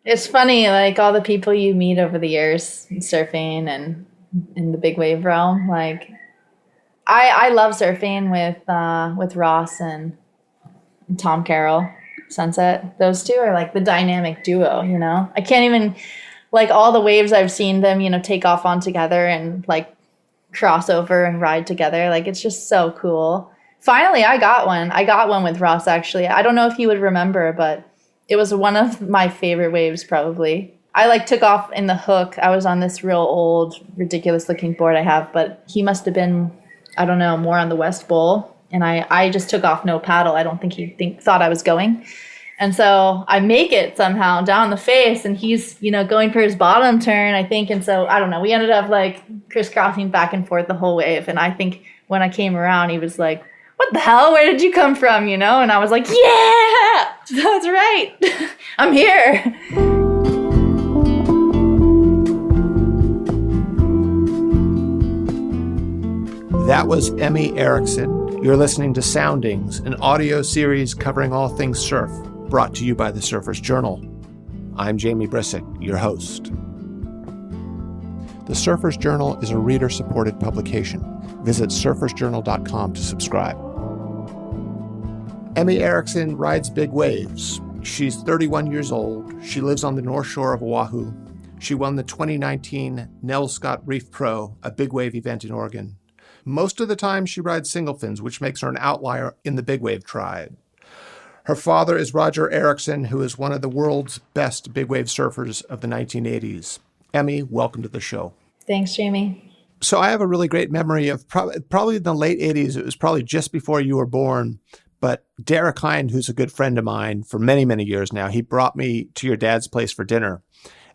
It's funny, like all the people you meet over the years surfing and in the big wave realm. Like I love surfing with Ross and Tom Carroll, Sunset. Those two are like the dynamic duo, you know? I can't even, like all the waves I've seen them, you know, take off on together and like cross over and ride together. Like it's just so cool. Finally, I got one. I got one with Ross, actually. I don't know if you would remember, but it was one of my favorite waves, probably. I like took off in the hook. I was on this real old, ridiculous looking board I have, but he must have been, I don't know, more on the West Bowl. And I just took off no paddle. I don't think he thought I was going. And so I make it somehow down the face, and he's, you know, going for his bottom turn, I think. And so, I don't know, we ended up like crisscrossing back and forth the whole wave. And I think when I came around, he was like, what the hell? Where did you come from? You know? And I was like, yeah, that's right. I'm here. That was Emi Erickson. You're listening to Soundings, an audio series covering all things surf, brought to you by the Surfer's Journal. I'm Jamie Brisick, your host. The Surfer's Journal is a reader-supported publication. Visit surfersjournal.com to subscribe. Emi Erickson rides big waves. She's 31 years old. She lives on the North Shore of Oahu. She won the 2019 Nelscott Reef Pro, a big wave event in Oregon. Most of the time, she rides single fins, which makes her an outlier in the big wave tribe. Her father is Roger Erickson, who is one of the world's best big wave surfers of the 1980s. Emi, welcome to the show. Thanks, Jamie. So I have a really great memory of probably in the late 80s. It was probably just before you were born. But Derek Hind, who's a good friend of mine for many, many years now, he brought me to your dad's place for dinner.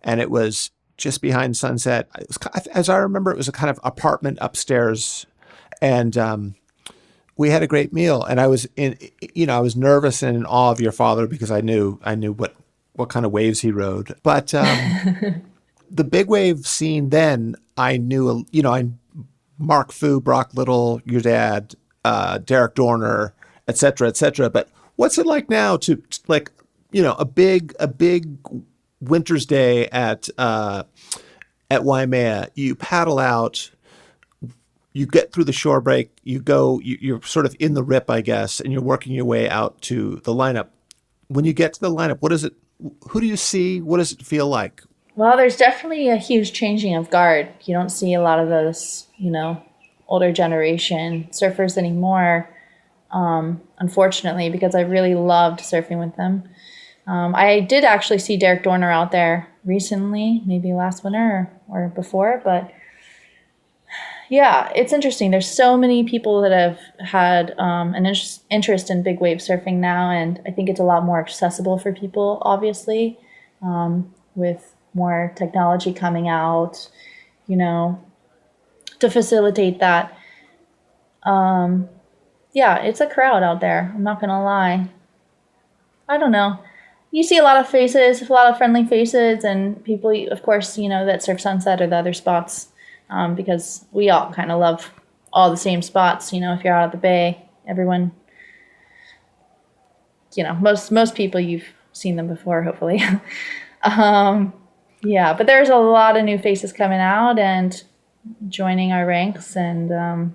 And it was just behind Sunset. It was, as I remember, it was a kind of apartment upstairs. And we had a great meal. And I was I was nervous and in awe of your father because I knew what kind of waves he rode. But the big wave scene then, I knew, Mark Fu, Brock Little, your dad, Derek Dorner, et cetera, but what's it like now to like, a big winter's day at Waimea? You paddle out, you get through the shore break, you're sort of in the rip, I guess, and you're working your way out to the lineup. When you get to the lineup, who do you see? What does it feel like? Well, there's definitely a huge changing of guard. You don't see a lot of those, older generation surfers anymore. Unfortunately, because I really loved surfing with them. I did actually see Derek Dorner out there recently, maybe last winter or before, but yeah, it's interesting. There's so many people that have had an interest in big wave surfing now, and I think it's a lot more accessible for people, obviously, with more technology coming out, to facilitate that. Yeah, it's a crowd out there. I'm not going to lie. I don't know. You see a lot of faces, a lot of friendly faces, and people, of course, that surf Sunset or the other spots, because we all kind of love all the same spots. If you're out at the bay, everyone, most people, you've seen them before, hopefully. Yeah, but there's a lot of new faces coming out and joining our ranks, and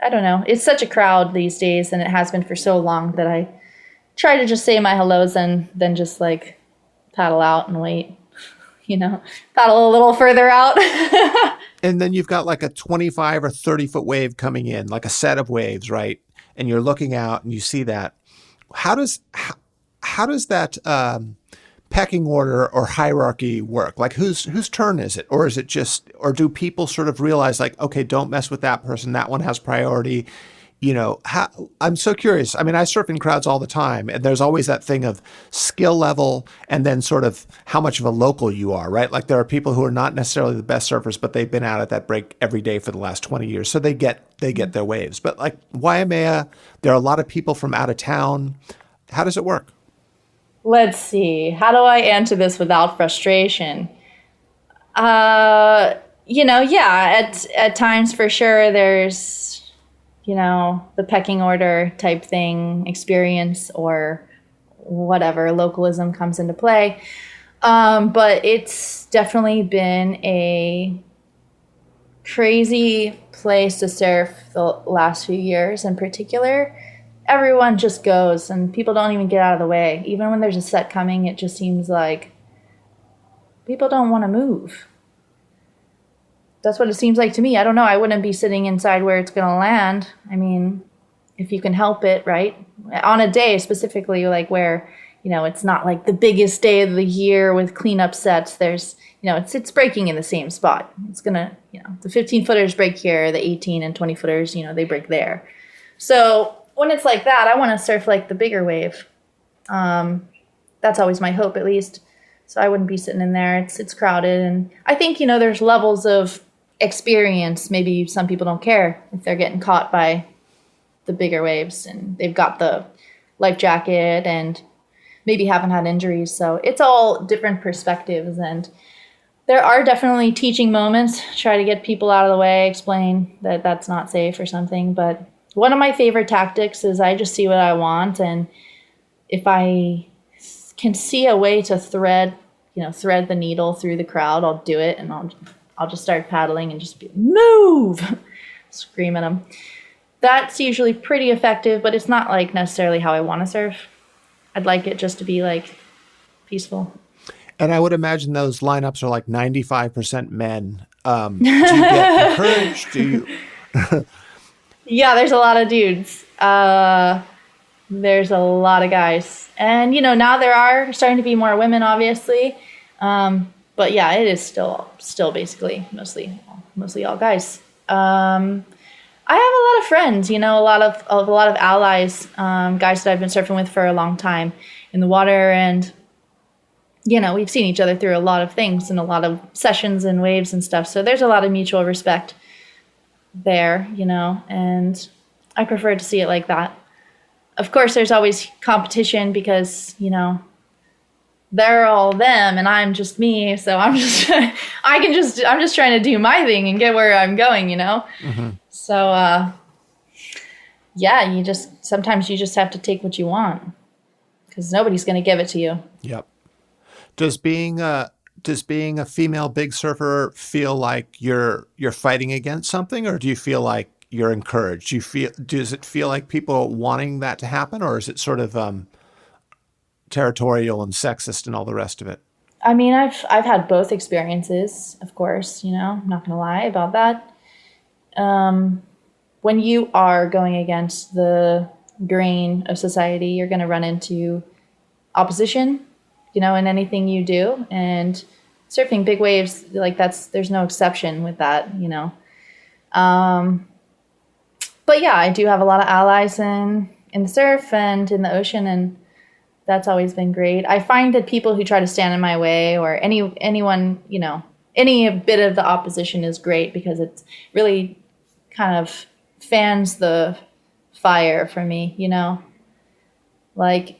I don't know. It's such a crowd these days, and it has been for so long that I try to just say my hellos and then just like paddle out and wait, paddle a little further out. And then you've got like a 25 or 30 foot wave coming in, like a set of waves, right? And you're looking out and you see that. How does that pecking order or hierarchy work? Like whose turn is it? Or is it just, or do people sort of realize like, okay, don't mess with that person. That one has priority. I'm so curious. I mean, I surf in crowds all the time, and there's always that thing of skill level and then sort of how much of a local you are, right? Like there are people who are not necessarily the best surfers, but they've been out at that break every day for the last 20 years. So they get their waves. But like Waimea, there are a lot of people from out of town. How does it work? Let's see. How do I answer this without frustration? At times for sure there's, the pecking order type thing, experience or whatever, localism comes into play. But it's definitely been a crazy place to surf the last few years in particular. Everyone just goes and people don't even get out of the way. Even when there's a set coming, it just seems like people don't want to move. That's what it seems like to me. I don't know. I wouldn't be sitting inside where it's going to land. I mean, if you can help it, right? On a day specifically, like where, it's not like the biggest day of the year with cleanup sets. There's, it's breaking in the same spot. It's going to, the 15 footers break here, the 18 and 20 footers, they break there. So when it's like that, I want to surf like the bigger wave. That's always my hope, at least. So I wouldn't be sitting in there. It's crowded. And I think, there's levels of experience. Maybe some people don't care if they're getting caught by the bigger waves and they've got the life jacket and maybe haven't had injuries. So it's all different perspectives. And there are definitely teaching moments. Try to get people out of the way, explain that that's not safe or something. But one of my favorite tactics is I just see what I want. And if I can see a way to thread the needle through the crowd, I'll do it. And I'll just start paddling and just move, scream at them. That's usually pretty effective, but it's not like necessarily how I want to surf. I'd like it just to be like peaceful. And I would imagine those lineups are like 95% men. Do you get encouraged? Do you? Yeah, there's a lot of dudes. There's a lot of guys. And, now there are starting to be more women, obviously. But yeah, it is still basically mostly all guys. I have a lot of friends, a lot of allies, guys that I've been surfing with for a long time in the water, and we've seen each other through a lot of things and a lot of sessions and waves and stuff. So there's a lot of mutual respect there, and I prefer to see it like that. Of course, there's always competition because, they're all them and I'm just me. So I'm just trying to do my thing and get where I'm going, Mm-hmm. So, yeah, sometimes you just have to take what you want because nobody's going to give it to you. Yep. Does being a female big surfer feel like you're fighting against something, or do you feel like you're encouraged? Does it feel like people wanting that to happen, or is it sort of territorial and sexist and all the rest of it? I mean, I've had both experiences, of course, I'm not going to lie about that. When you are going against the grain of society, you're going to run into opposition, in anything you do. And surfing big waves, like there's no exception with that, But yeah, I do have a lot of allies in the surf and in the ocean, and that's always been great. I find that people who try to stand in my way or anyone, any bit of the opposition is great because it's really kind of fans the fire for me, Like,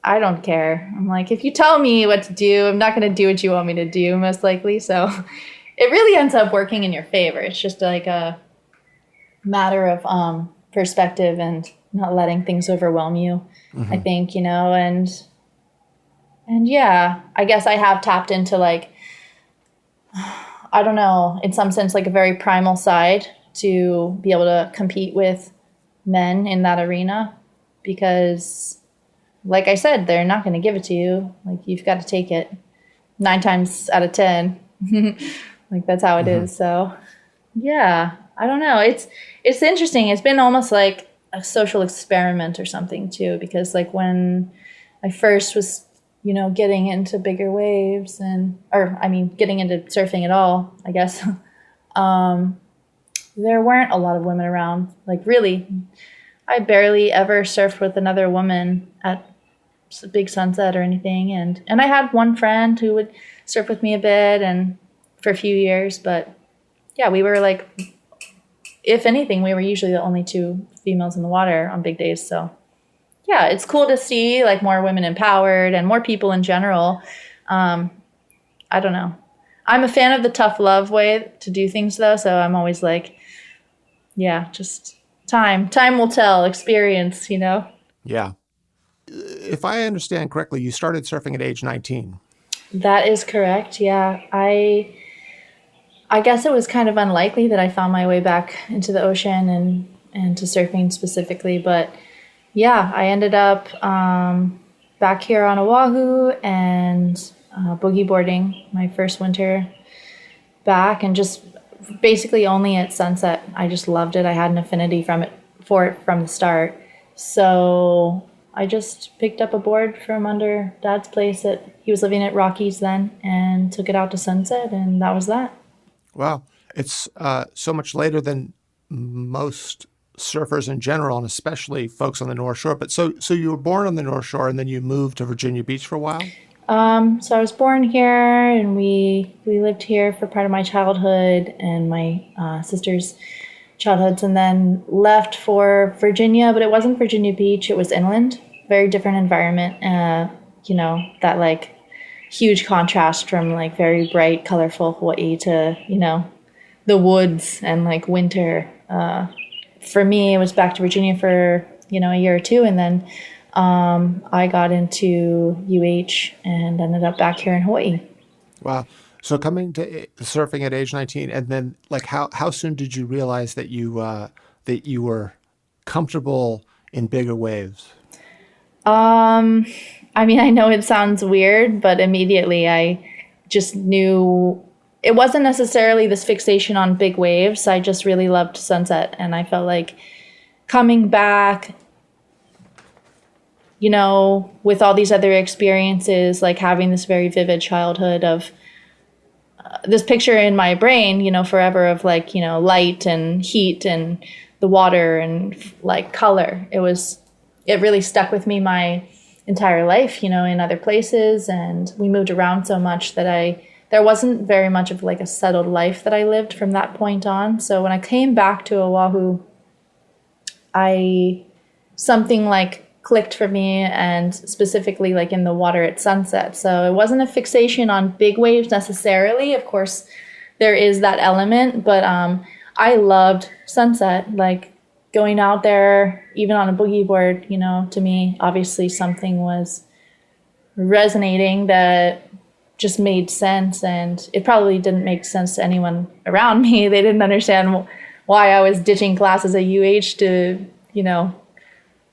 I don't care. I'm like, if you tell me what to do, I'm not going to do what you want me to do, most likely. So it really ends up working in your favor. It's just like a matter of perspective and not letting things overwhelm you, mm-hmm. I think, and yeah, I guess I have tapped into like, I don't know, in some sense, like a very primal side to be able to compete with men in that arena because, like I said, they're not going to give it to you. Like, you've got to take it 9 times out of 10. Like, that's how it mm-hmm. is. So, yeah, I don't know. It's interesting. It's been almost like a social experiment or something, too, because, like, when I first was, getting into bigger waves getting into surfing at all, I guess, there weren't a lot of women around. Like, really, I barely ever surfed with another woman at a big sunset or anything. And I had one friend who would surf with me a bit and for a few years. But, yeah, we were, like, if anything, we were usually the only 2 females in the water on big days. So, yeah, it's cool to see, like, more women empowered and more people in general. I don't know. I'm a fan of the tough love way to do things, though. So I'm always like, yeah, just time will tell, experience, Yeah. if I understand correctly, you started surfing at age 19. That is correct. Yeah. I guess it was kind of unlikely that I found my way back into the ocean and to surfing specifically, but yeah, I ended up back here on Oahu and boogie boarding my first winter back, and just basically only at sunset. I just loved it. I had an affinity for it from the start. So I just picked up a board from under Dad's place. He was living at Rockies then, and took it out to sunset, and that was that. Wow. It's so much later than most surfers in general, and especially folks on the North Shore. But so you were born on the North Shore, and then you moved to Virginia Beach for a while? So I was born here, and we lived here for part of my childhood and my sister's childhoods, and then left for Virginia. But it wasn't Virginia Beach; it was inland. Very different environment. That like huge contrast from like very bright, colorful Hawaii to the woods and like winter. For me, it was back to Virginia for a year or two, and then I got into UH and ended up back here in Hawaii. Wow. So coming to surfing at age 19, and then like how soon did you realize that you were comfortable in bigger waves? I mean, I know it sounds weird, but immediately I just knew it wasn't necessarily this fixation on big waves. I just really loved sunset, and I felt like coming back, with all these other experiences, like having this very vivid childhood of this picture in my brain, forever of like, light and heat and the water and like color. It really stuck with me my entire life, in other places. And we moved around so much that there wasn't very much of like a settled life that I lived from that point on. So when I came back to Oahu, something like clicked for me, and specifically like in the water at sunset. So it wasn't a fixation on big waves necessarily. Of course, there is that element, but I loved sunset, like going out there, even on a boogie board, to me, obviously something was resonating that just made sense, and it probably didn't make sense to anyone around me. They didn't understand why I was ditching classes at UH to,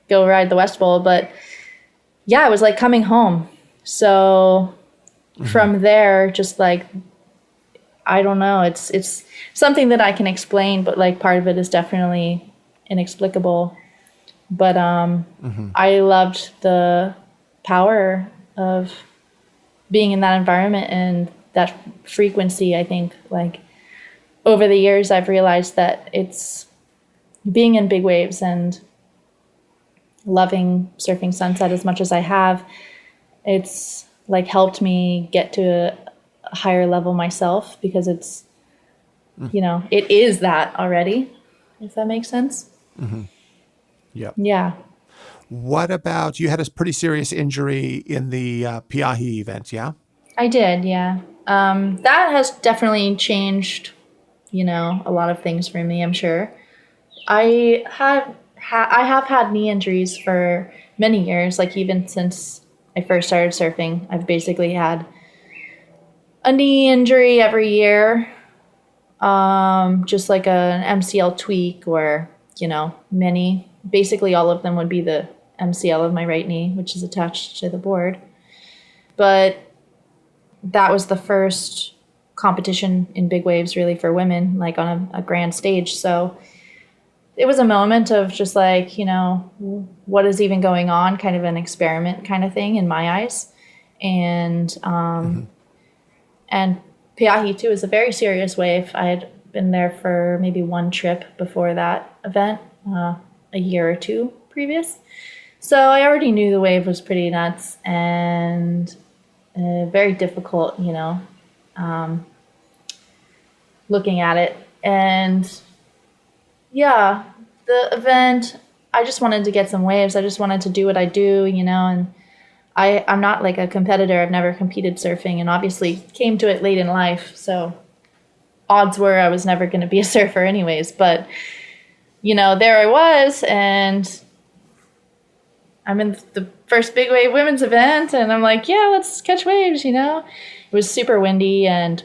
go ride the West Bowl. But yeah, it was like coming home. So from there, just like, I don't know, it's something that I can explain, but like part of it is definitely inexplicable. But I loved the power of being in that environment and that frequency. I think like over the years, I've realized that it's being in big waves and loving surfing sunset as much as I have. It's like helped me get to a higher level myself, because it's, it is that already, if that makes sense. Mm-hmm. Yep. Yeah. What about, you had a pretty serious injury in the Peahi event, yeah? I did, yeah. That has definitely changed, a lot of things for me, I'm sure. I have had knee injuries for many years, like even since I first started surfing. I've basically had a knee injury every year, just like an MCL tweak or, basically all of them would be the MCL of my right knee, which is attached to the board. But that was the first competition in big waves really for women, like on a grand stage. So it was a moment of just like, what is even going on, kind of an experiment kind of thing in my eyes. And and Peahi too is a very serious wave. I had been there for maybe one trip before that event, a year or two previous. So I already knew the wave was pretty nuts and very difficult, looking at it. And yeah, the event, I just wanted to get some waves. I just wanted to do what I do, and I'm not like a competitor. I've never competed surfing, and obviously came to it late in life. So odds were I was never going to be a surfer anyways. But, there I was, and I'm in the first big wave women's event, and I'm like, yeah, let's catch waves, you know? It was super windy, and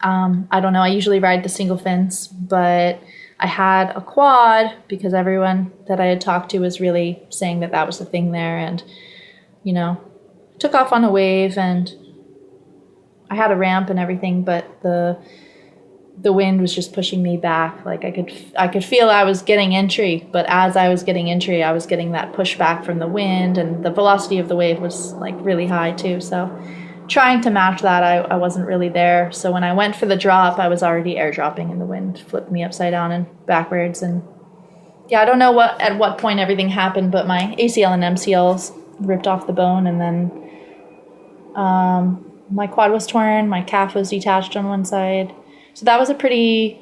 I don't know, I usually ride the single fins, but I had a quad because everyone that I had talked to was really saying that that was the thing there, and, you know, took off on a wave, and I had a ramp and everything, but the wind was just pushing me back. Like I could feel I was getting entry, but as I was getting entry, I was getting that pushback from the wind, and the velocity of the wave was like really high too. So trying to match that, I wasn't really there. So when I went for the drop, I was already airdropping, and the wind flipped me upside down and backwards. And yeah, I don't know at what point everything happened, but my ACL and MCLs ripped off the bone, and then my quad was torn, my calf was detached on one side. So that was a pretty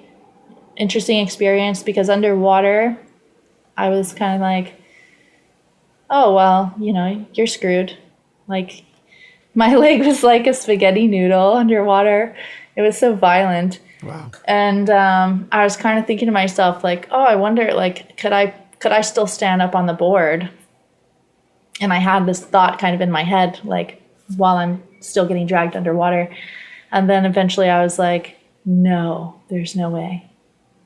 interesting experience because underwater, I was kind of like, oh, well, you know, you're screwed. Like, my leg was like a spaghetti noodle underwater. It was so violent. Wow. And I was kind of thinking to myself, like, oh, I wonder, like, could I still stand up on the board? And I had this thought kind of in my head, like, while I'm still getting dragged underwater. And then eventually I was like, no, there's no way.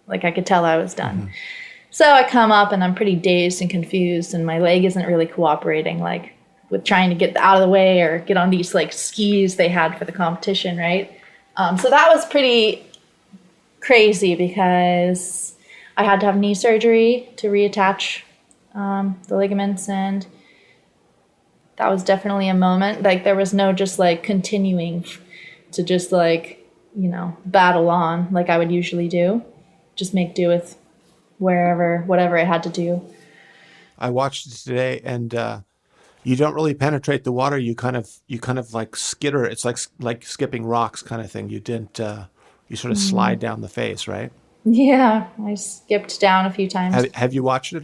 Like, I could tell I was done. Mm-hmm. So I come up and I'm pretty dazed and confused, and my leg isn't really cooperating, like, with trying to get out of the way or get on these, like, skis they had for the competition, right? So that was pretty crazy because I had to have knee surgery to reattach the ligaments, and that was definitely a moment. Like, there was no just, like, continuing to just, like, you know, battle on like I would usually do. Just make do with whatever I had to do. I watched it today, and you don't really penetrate the water. You kind of like skitter. It's like skipping rocks kind of thing. You didn't. You sort of slide down the face, right? Yeah, I skipped down a few times. Have you watched it?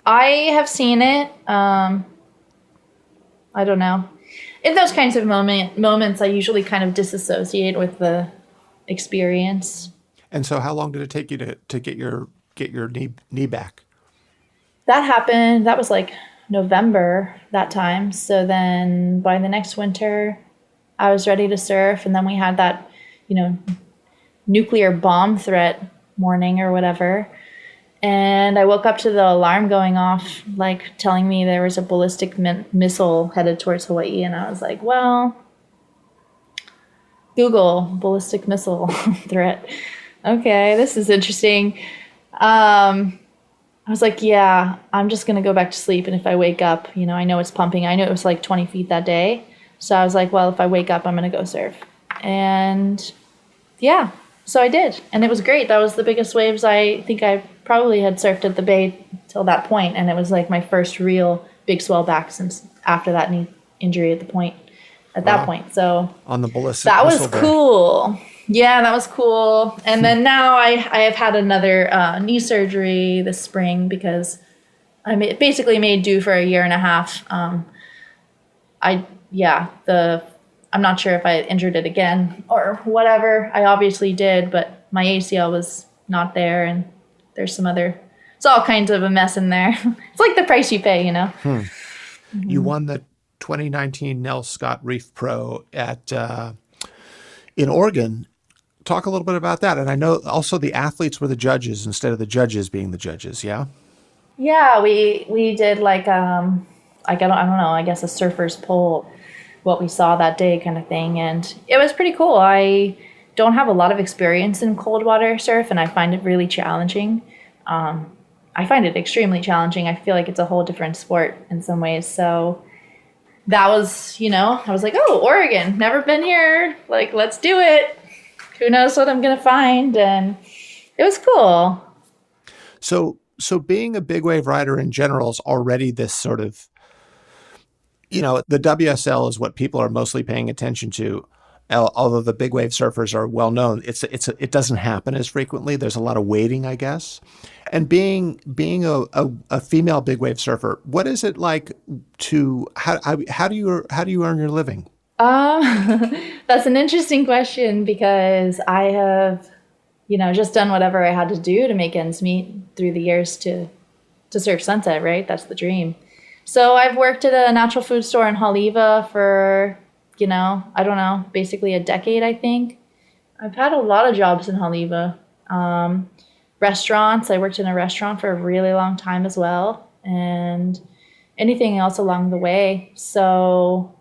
I have seen it. I don't know. In those kinds of moments, I usually kind of disassociate with the experience. And so, how long did it take you to get your knee back? That happened. That was like November that time. So then, by the next winter, I was ready to surf, and then we had that, you know, nuclear bomb threat morning or whatever. And I woke up to the alarm going off, like telling me there was a ballistic missile headed towards Hawaii. And I was like, well, Google ballistic missile threat. Okay, this is interesting. I was like, yeah, I'm just going to go back to sleep. And if I wake up, you know, I know it's pumping. I knew it was like 20 feet that day. So I was like, well, if I wake up, I'm going to go surf. And yeah, so I did. And it was great. That was the biggest waves I think I probably had surfed at the bay till that point. And it was like my first real big swell back since after that knee injury at that point. So on the ballistic that was missile cool. Yeah, that was cool. And then now I have had another knee surgery this spring because I basically made do for a year and a half. I'm not sure if I injured it again or whatever. I obviously did, but my ACL was not there, and there's it's all kinds of a mess in there. It's like the price you pay, you know? Mm-hmm. You won the 2019 Nelscott Reef Pro in Oregon. Talk a little bit about that. And I know also the athletes were the judges instead of the judges being the judges, yeah? Yeah, we did like, I don't know, I guess a surfer's poll, what we saw that day kind of thing. And it was pretty cool. I don't have a lot of experience in cold water surf, and I find it really challenging. I find it extremely challenging. I feel like it's a whole different sport in some ways. So that was, you know, I was like, oh, Oregon, never been here. Like, let's do it. Who knows what I'm going to find? And it was cool. So being a big wave rider in general is already this sort of, you know, the WSL is what people are mostly paying attention to. Although the big wave surfers are well known, it doesn't happen as frequently. There's a lot of waiting, I guess. And being a female big wave surfer, what is it like to how do you earn your living? That's an interesting question because I have, you know, just done whatever I had to do to make ends meet through the years to surf Sunset, right? That's the dream. So I've worked at a natural food store in Haleiwa for, I don't know, basically a decade, I think. I've had a lot of jobs in Haleiwa. Restaurants. I worked in a restaurant for a really long time as well. And anything else along the way. So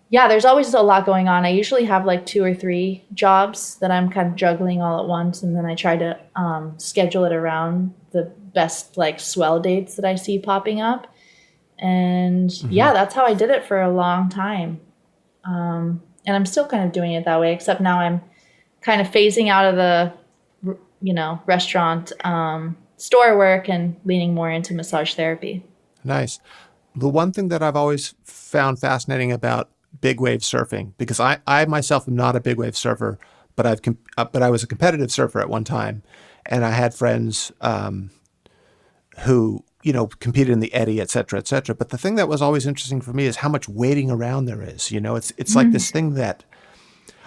yeah, there's always a lot going on. I usually have like 2 or 3 jobs that I'm kind of juggling all at once. And then I try to schedule it around the best like swell dates that I see popping up. And yeah, that's how I did it for a long time. And I'm still kind of doing it that way, except now I'm kind of phasing out of the, restaurant store work and leaning more into massage therapy. Nice. The one thing that I've always found fascinating about big wave surfing, because I myself am not a big wave surfer, but I was a competitive surfer at one time, and I had friends who competed in the eddy, et cetera, et cetera. But the thing that was always interesting for me is how much waiting around there is. It's like this thing that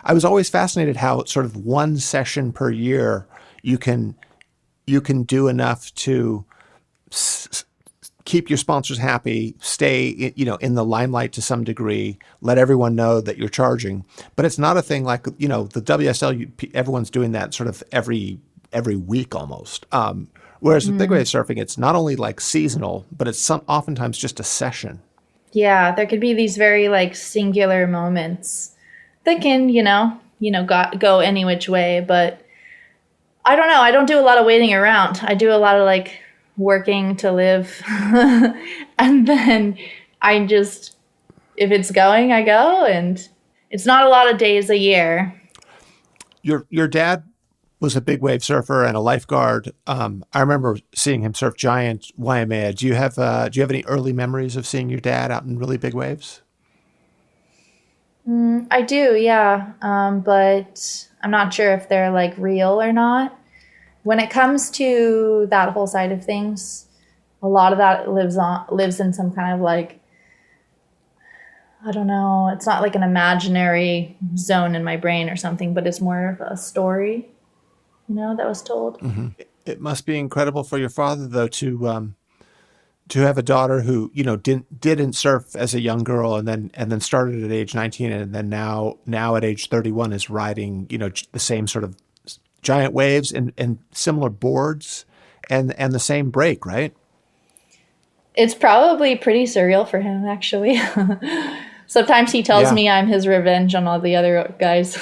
I was always fascinated how sort of one session per year you can do enough to keep your sponsors happy, stay in the limelight to some degree, let everyone know that you're charging. But it's not a thing like the WSL. Everyone's doing that sort of every week almost. Whereas with big wave surfing, it's not only like seasonal, but it's oftentimes just a session. Yeah, there could be these very like singular moments that can go any which way. But I don't know. I don't do a lot of waiting around. I do a lot of like working to live. And then I just, if it's going, I go. And it's not a lot of days a year. Your dad was a big wave surfer and a lifeguard. I remember seeing him surf giant Waimea. Do you have any early memories of seeing your dad out in really big waves? I do, yeah. But I'm not sure if they're like real or not. When it comes to that whole side of things, a lot of that lives in some kind of like, I don't know, it's not like an imaginary zone in my brain or something, but it's more of a story, that was told. Mm-hmm. It must be incredible for your father, though, to have a daughter who didn't surf as a young girl and then started at age 19 and then now at age 31 is riding the same sort of giant waves and similar boards and the same break, right? It's probably pretty surreal for him, actually. Sometimes he tells me I'm his revenge on all the other guys.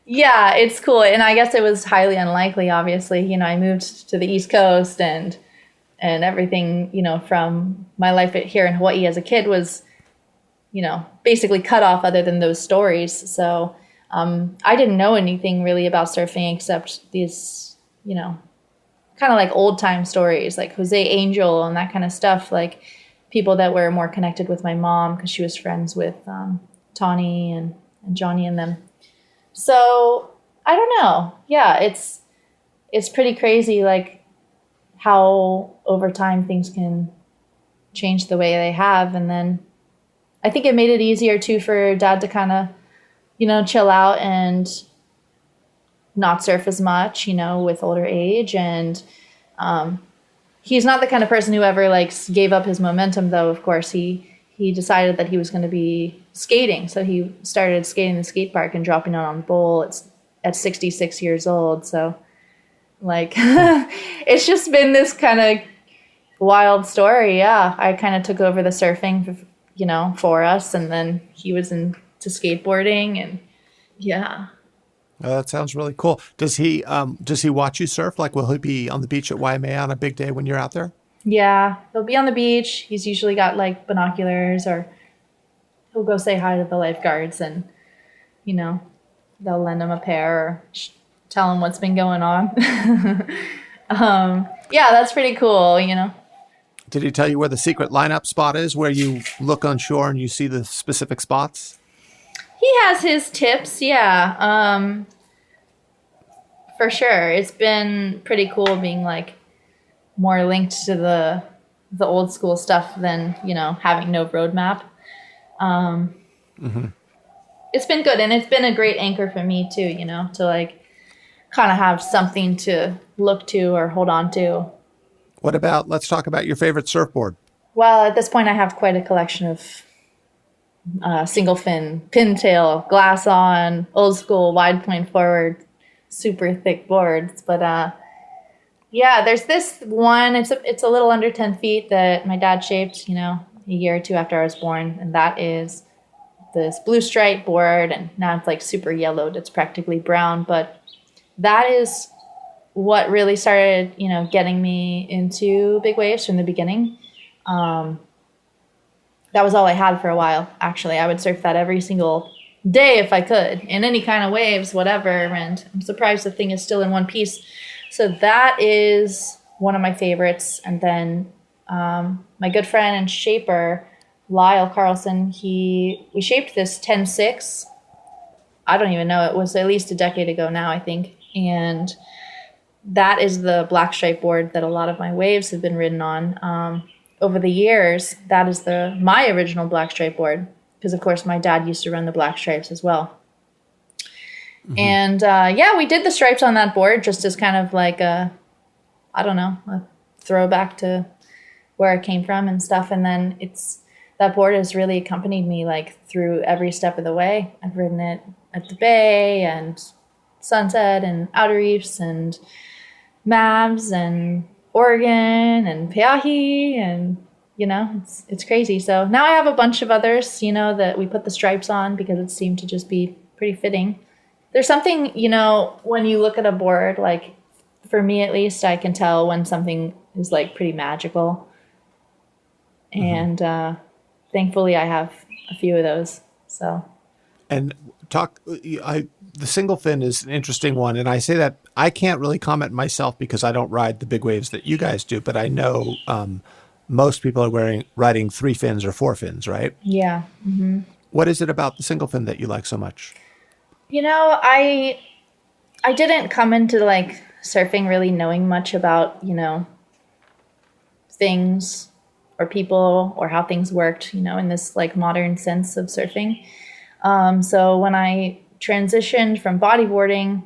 Yeah, it's cool. And I guess it was highly unlikely, obviously. I moved to the East Coast and everything, from my life here in Hawaii as a kid was, basically cut off other than those stories. So I didn't know anything really about surfing except these, kind of like old time stories like Jose Angel and that kind of stuff, like people that were more connected with my mom because she was friends with Tawny and Johnny and them. So I don't know. Yeah, it's pretty crazy, like how over time things can change the way they have. And then I think it made it easier too for Dad to kind of, chill out and not surf as much, with older age. And he's not the kind of person who ever like gave up his momentum, though. Of course, he decided that he was going to be skating. So he started skating the skate park and dropping out on the bowl at 66 years old. So like, it's just been this kind of wild story. Yeah. I kind of took over the surfing, for us. And then he was into skateboarding and yeah. Oh, that sounds really cool. Does he watch you surf? Like, will he be on the beach at Waimea on a big day when you're out there? Yeah, he'll be on the beach. He's usually got like binoculars, or he'll go say hi to the lifeguards and, they'll lend him a pair or tell him what's been going on. Yeah, that's pretty cool, Did he tell you where the secret lineup spot is, where you look on shore and you see the specific spots? He has his tips, yeah. For sure. It's been pretty cool being like more linked to the old school stuff than, having no roadmap. It's been good. And it's been a great anchor for me too, to like kind of have something to look to or hold on to. Let's talk about your favorite surfboard. Well, at this point, I have quite a collection of single fin, pintail, glass on, old school, wide point forward, super thick boards. But yeah, there's this one. It's a little under 10 feet that my dad shaped, a year or two after I was born, and that is this blue stripe board. And now it's like super yellowed. It's practically brown, but that is what really started, getting me into big waves from the beginning. That was all I had for a while, actually. I would surf that every single day if I could, in any kind of waves, whatever. And I'm surprised the thing is still in one piece. So that is one of my favorites. And then my good friend and shaper, Lyle Carlson, we shaped this 10-6. I don't even know. It was at least a decade ago now, I think. And that is the black stripe board that a lot of my waves have been ridden on. Over the years, that is my original black stripe board, because of course my dad used to run the black stripes as well. Mm-hmm. And we did the stripes on that board just as kind of like a throwback to where it came from and stuff. And then that board has really accompanied me like through every step of the way. I've ridden it at the Bay and Sunset and Outer Reefs and Mavs and Oregon and Peahi, and it's crazy. So now I have a bunch of others, that we put the stripes on because it seemed to just be pretty fitting. There's something, when you look at a board, like for me at least, I can tell when something is like pretty magical. Mm-hmm. And thankfully I have a few of those. So. And the single fin is an interesting one. And I say that I can't really comment myself because I don't ride the big waves that you guys do, but I know most people are riding 3 fins or 4 fins, right? Yeah. Mm-hmm. What is it about the single fin that you like so much? I didn't come into like surfing really knowing much about, things or people or how things worked, in this like modern sense of surfing. So when I transitioned from bodyboarding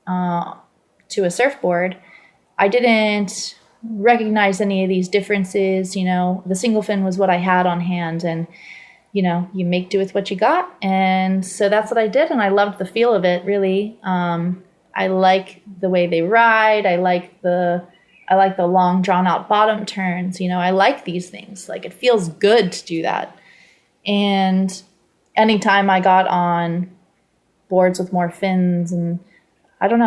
to a surfboard, I didn't recognize any of these differences. The single fin was what I had on hand, and you make do with what you got. And so that's what I did, and I loved the feel of it, really. I like the way they ride. I like the long drawn out bottom turns. I like these things. Like, it feels good to do that. And anytime I got on boards with more fins, and I don't know,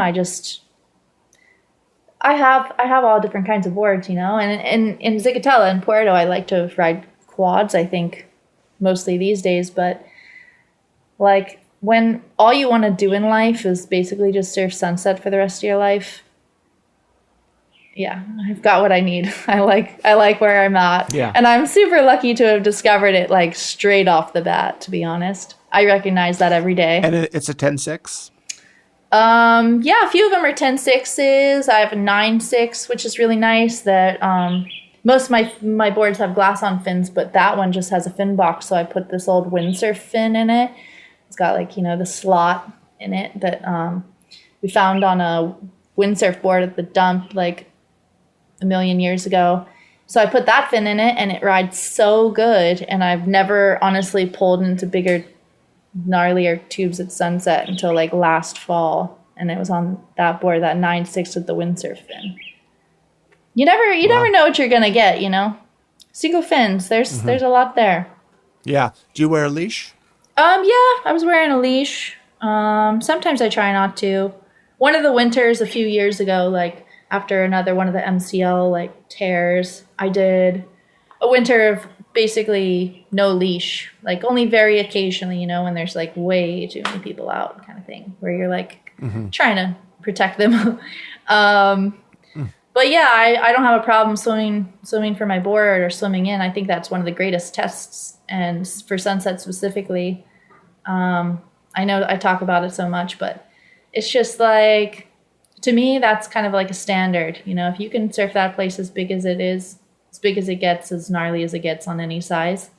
I have all different kinds of boards, and in Zicatella and Puerto, I like to ride quads, I think, mostly these days. But like, when all you want to do in life is basically just surf Sunset for the rest of your life, yeah, I've got what I need. I like where I'm at. Yeah. And I'm super lucky to have discovered it like straight off the bat, to be honest. I recognize that every day. And it's a 10-6? Yeah, a few of them are 10-6s. I have a 9-6, which is really nice. That most of my boards have glass on fins, but that one just has a fin box. So I put this old windsurf fin in it. It's got like, the slot in it that we found on a windsurf board at the dump like a million years ago. So I put that fin in it, and it rides so good. And I've never honestly pulled into bigger, gnarlier tubes at Sunset until like last fall. And it was on that board, that 9-6 with the windsurf fin. You never know what you're gonna get, Single fins, there's a lot there. Yeah. Do you wear a leash? Yeah, I was wearing a leash. Sometimes I try not to. One of the winters a few years ago, like after another one of the MCL like tears, I did a winter of basically no leash, like only very occasionally, when there's like way too many people out, kind of thing, where you're like trying to protect them. But yeah, I don't have a problem swimming for my board or swimming in. I think that's one of the greatest tests, and for Sunset specifically. I know I talk about it so much, but it's just like, to me, that's kind of like a standard. If you can surf that place as big as it is, as big as it gets, as gnarly as it gets on any size,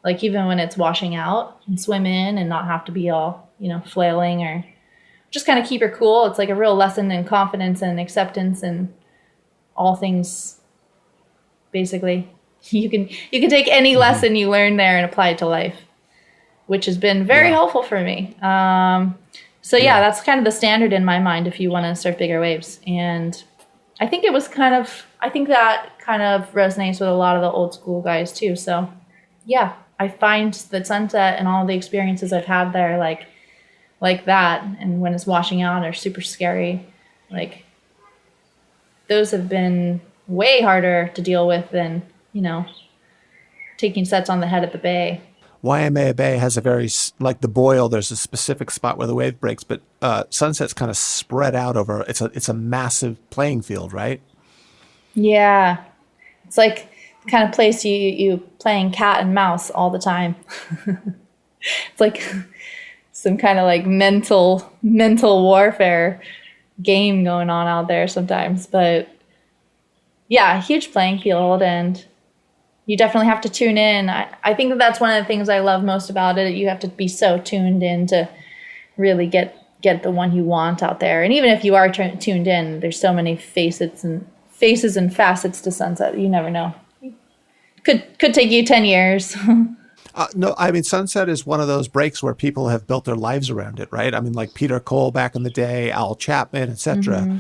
like even when it's washing out, and swim in and not have to be all, flailing, or just kind of keep her cool. It's like a real lesson in confidence and acceptance and all things basically. You can take any lesson you learn there and apply it to life, which has been very helpful for me. So that's kind of the standard in my mind if you want to surf bigger waves. And I think that kind of resonates with a lot of the old school guys too. So yeah, I find that Sunset and all the experiences I've had there, like that, and when it's washing out are super scary. Like, those have been way harder to deal with than, taking sets on the head at the bay. Waimea Bay has a very, like the Boyle, there's a specific spot where the wave breaks, but Sunset's kind of spread out over, it's a massive playing field, right? Yeah. It's like the kind of place you playing cat and mouse all the time. It's like some kind of like mental warfare game going on out there sometimes. But yeah, huge playing field, and you definitely have to tune in. I think that's one of the things I love most about it. You have to be so tuned in to really get the one you want out there. And even if you are tuned in, there's so many faces and facets to Sunset. You never know. Could take you 10 years. No, I mean, Sunset is one of those breaks where people have built their lives around it, right? I mean, like Peter Cole back in the day, Al Chapman, etc.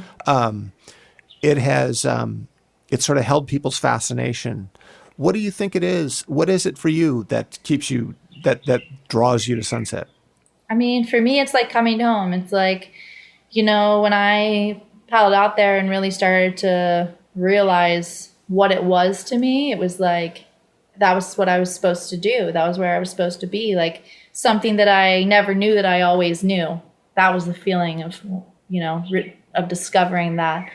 It has, it's sort of held people's fascination. What do you think it is? What is it for you that keeps you, that draws you to Sunset? I mean, for me, it's like coming home. It's like, when I paddled out there and really started to realize what it was to me, it was like, that was what I was supposed to do. That was where I was supposed to be. Like, something that I never knew that I always knew. That was the feeling of, of discovering that,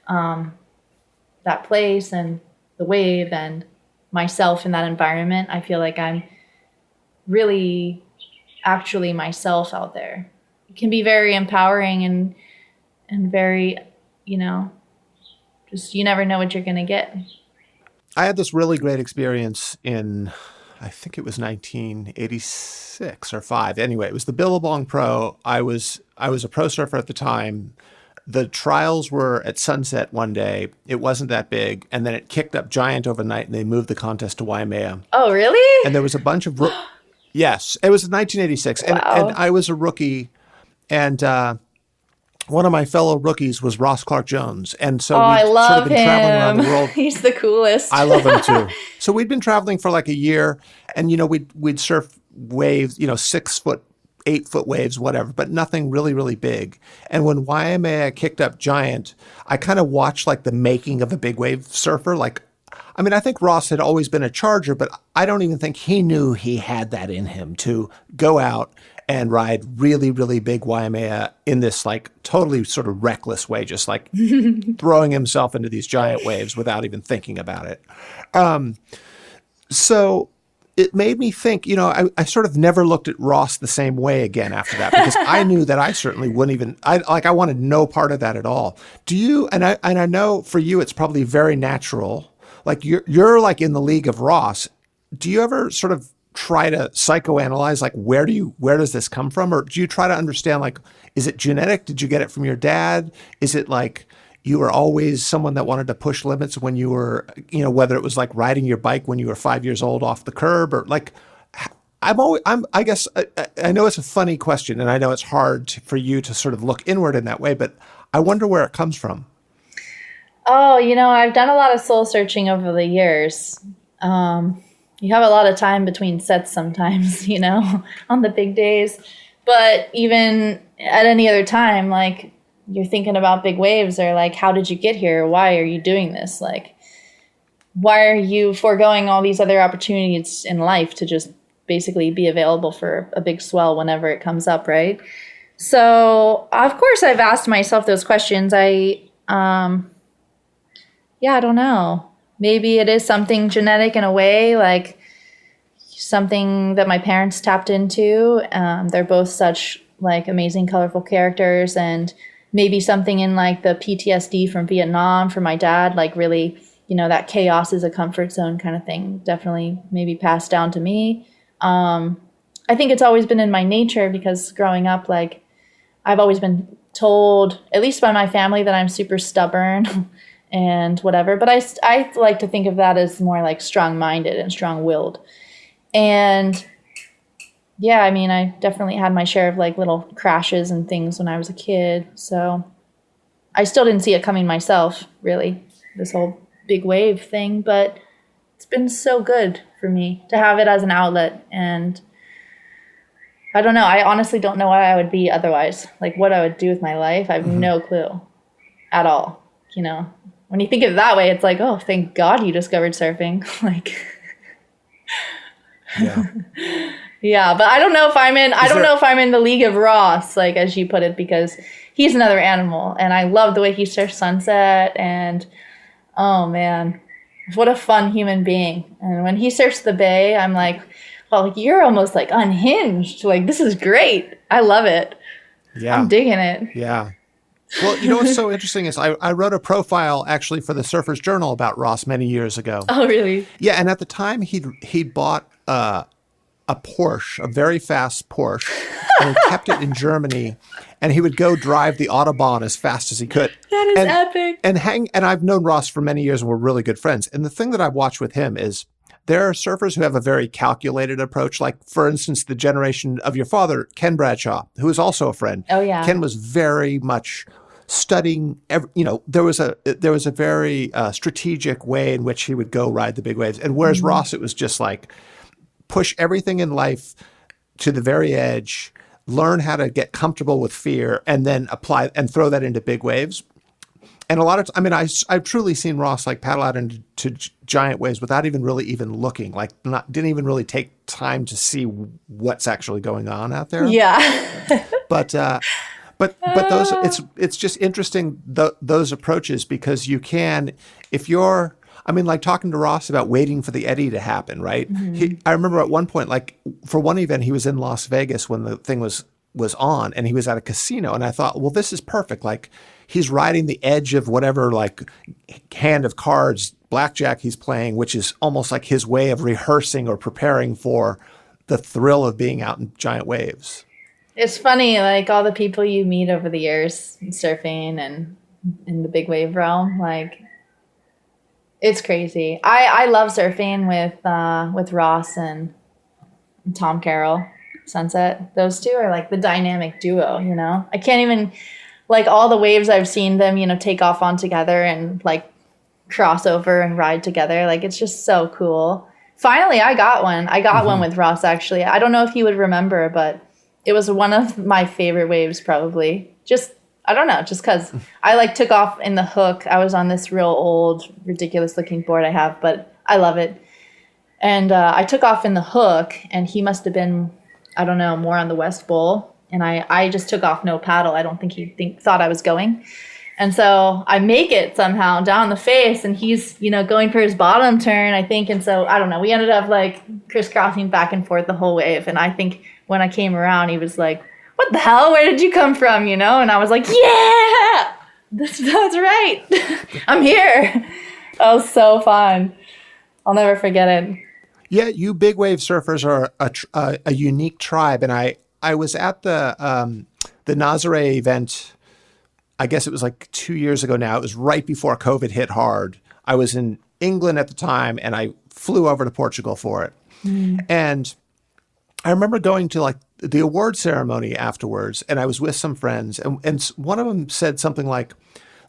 that place and the wave and myself in that environment. I feel like I'm really actually myself out there. It can be very empowering and very, just, you never know what you're going to get. I had this really great experience in, I think it was 1986 or 5. Anyway, it was the Billabong Pro. I was a pro surfer at the time. The trials were at Sunset one day. It wasn't that big. And then it kicked up giant overnight and they moved the contest to Waimea. Oh, really? And there was a bunch of, yes, it was 1986. Wow. And I was a rookie. And one of my fellow rookies was Ross Clarke-Jones. And so I love sort of been traveling around the world. He's the coolest. I love him too. So we'd been traveling for like a year, and we'd surf waves, 6 foot, 8 foot waves, whatever, but nothing really, really big. And when Waimea kicked up giant, I kind of watched like the making of a big wave surfer. Like, I mean, I think Ross had always been a charger, but I don't even think he knew he had that in him to go out and ride really, really big Waimea in this like totally sort of reckless way, just like throwing himself into these giant waves without even thinking about it. So it made me think, I sort of never looked at Ross the same way again after that, because I knew that I certainly wouldn't even, I wanted no part of that at all. Do you, and I know for you, it's probably very natural. Like you're like in the league of Ross. Do you ever sort of try to psychoanalyze, like, where does this come from? Or do you try to understand, like, is it genetic? Did you get it from your dad? Is it like you were always someone that wanted to push limits when you were, whether it was like riding your bike when you were 5 years old off the curb, or like, I guess I know it's a funny question and I know it's hard for you to sort of look inward in that way, but I wonder where it comes from. Oh, I've done a lot of soul searching over the years. You have a lot of time between sets sometimes, on the big days. But even at any other time, like, you're thinking about big waves, or like, how did you get here? Why are you doing this? Like, why are you foregoing all these other opportunities in life to just basically be available for a big swell whenever it comes up, right? So, of course, I've asked myself those questions. I don't know. Maybe it is something genetic in a way, like something that my parents tapped into. They're both such like amazing, colorful characters, and maybe something in like the PTSD from Vietnam for my dad, like really, that chaos is a comfort zone kind of thing. Definitely maybe passed down to me. I think it's always been in my nature, because growing up, like, I've always been told, at least by my family, that I'm super stubborn and whatever. But I like to think of that as more like strong-minded and strong-willed. And yeah, I mean, I definitely had my share of like little crashes and things when I was a kid. So I still didn't see it coming myself, really, this whole big wave thing. But it's been so good for me to have it as an outlet. And I don't know. I honestly don't know what I would be otherwise. Like what I would do with my life. I have no clue at all. You know, when you think of it that way, it's like, oh, thank God you discovered surfing. Like, Yeah. yeah, but I don't know if I'm in the league of Ross, like as you put it, because he's another animal, and I love the way he surfs sunset, and oh man, what a fun human being. And when he surfs the bay, I'm like, well, you're almost like unhinged. Like, this is great. I love it. Yeah. I'm digging it. Yeah. Well, you know what's so interesting is I wrote a profile actually for the Surfer's Journal about Ross many years ago. Oh, really? Yeah, and at the time he'd bought a Porsche, a very fast Porsche, and he kept it in Germany, and he would go drive the Autobahn as fast as he could. That is epic. And I've known Ross for many years, and we're really good friends. And the thing that I've watched with him is there are surfers who have a very calculated approach. Like, for instance, the generation of your father, Ken Bradshaw, who is also a friend. Oh, yeah. Ken was very much studying, there was a very strategic way in which he would go ride the big waves. And whereas Ross, it was just like push everything in life to the very edge, learn how to get comfortable with fear, and then apply and throw that into big waves. And a lot of, I've truly seen Ross like paddle out into giant waves without even looking, like didn't even really take time to see what's actually going on out there. Yeah. But those, it's just interesting, those approaches, because you can, if you're, like talking to Ross about waiting for the eddy to happen, right? I remember at one point, like for one event, he was in Las Vegas when the thing was on, and he was at a casino, and I thought, well, this is perfect. Like he's riding the edge of whatever like hand of cards, blackjack he's playing, which is almost like his way of rehearsing or preparing for the thrill of being out in giant waves. It's funny, like all the people you meet over the years surfing and in the big wave realm, like it's crazy. I love surfing with Ross and Tom Carroll, Sunset. Those two are like the dynamic duo, you know? I can't even, like all the waves I've seen them, take off on together and like cross over and ride together. Like it's just so cool. Finally, I got one. I got one with Ross, actually. I don't know if he would remember, but it was one of my favorite waves, probably. I don't know, just because I like took off in the hook. I was on this real old, ridiculous looking board I have, but I love it. And I took off in the hook, and he must have been, I don't know, more on the West Bowl. And I just took off no paddle. I don't think he thought I was going. And so I make it somehow down the face, and he's, going for his bottom turn, I think. And so, I don't know, we ended up like crisscrossing back and forth the whole wave. And I think when I came around, he was like, what the hell? Where did you come from? And I was like, yeah, that's right. I'm here. That was so fun. I'll never forget it. Yeah, you big wave surfers are a unique tribe. And I was at the Nazare event, I guess it was like 2 years ago now. It was right before COVID hit hard. I was in England at the time, and I flew over to Portugal for it. And I remember going to like the award ceremony afterwards, and I was with some friends, and one of them said something like,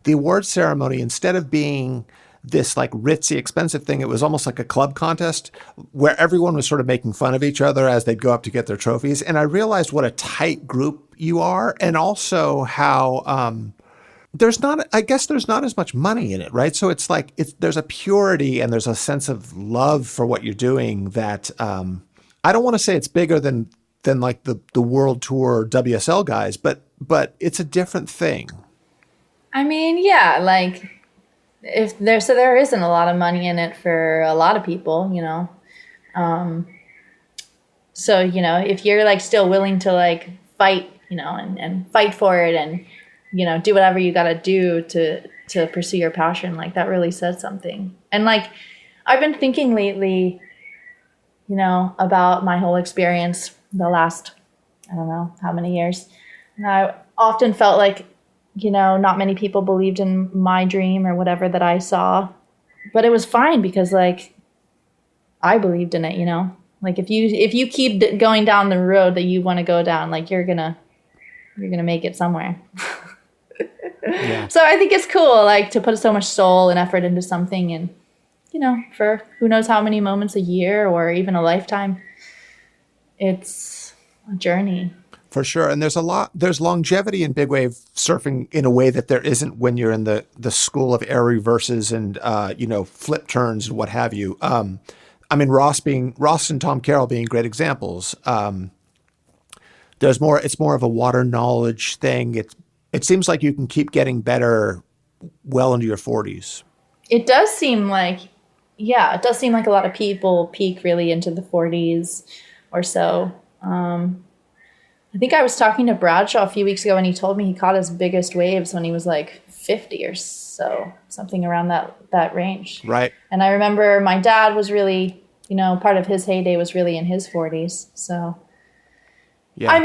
the award ceremony, instead of being this like ritzy, expensive thing, it was almost like a club contest where everyone was sort of making fun of each other as they'd go up to get their trophies. And I realized what a tight group you are, and also how there's not as much money in it, right? So it's like there's a purity and there's a sense of love for what you're doing that I don't want to say it's bigger than like the World Tour WSL guys, but it's a different thing. I mean, yeah, like there isn't a lot of money in it for a lot of people, So, if you're like still willing to like fight, and fight for it and, do whatever you got to do to pursue your passion, like that really says something. And like, I've been thinking lately, about my whole experience the last, I don't know how many years. And I often felt like not many people believed in my dream or whatever that I saw. But it was fine because, like, I believed in it, Like, if you keep going down the road that you want to go down, like, you're gonna make it somewhere. Yeah. So I think it's cool, like, to put so much soul and effort into something, and for who knows how many moments a year or even a lifetime, it's a journey. For sure. And there's longevity in big wave surfing in a way that there isn't when you're in the school of air reverses and, flip turns and what have you. Ross and Tom Carroll being great examples. It's more of a water knowledge thing. It seems like you can keep getting better well into your 40s. It does seem like a lot of people peak really into the 40s or so. I think I was talking to Bradshaw a few weeks ago, and he told me he caught his biggest waves when he was like 50 or so, something around that range. Right. And I remember my dad was really, part of his heyday was really in his 40s. So, yeah.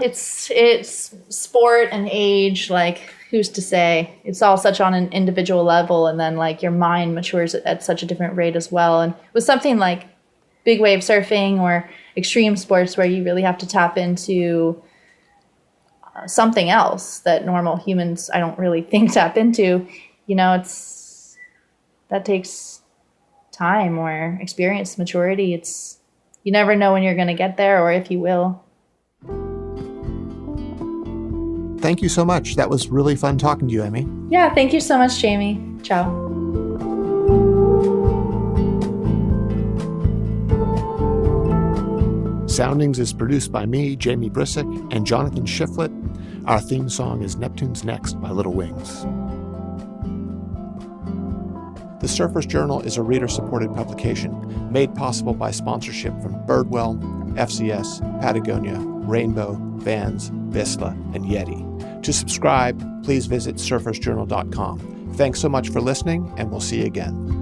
It's sport and age, like, who's to say? It's all such on an individual level, and then, like, your mind matures at such a different rate as well. And with something like big wave surfing or extreme sports where you really have to tap into something else that normal humans, I don't really think, tap into, that takes time or experience, maturity. You never know when you're going to get there or if you will. Thank you so much. That was really fun talking to you, Emi. Yeah, thank you so much, Jamie. Ciao. Soundings is produced by me, Jamie Brisick, and Jonathan Shiflett. Our theme song is Neptune's Next by Little Wings. The Surfer's Journal is a reader-supported publication made possible by sponsorship from Birdwell, FCS, Patagonia, Rainbow, Vans, Vissla, and Yeti. To subscribe, please visit surfersjournal.com. Thanks so much for listening, and we'll see you again.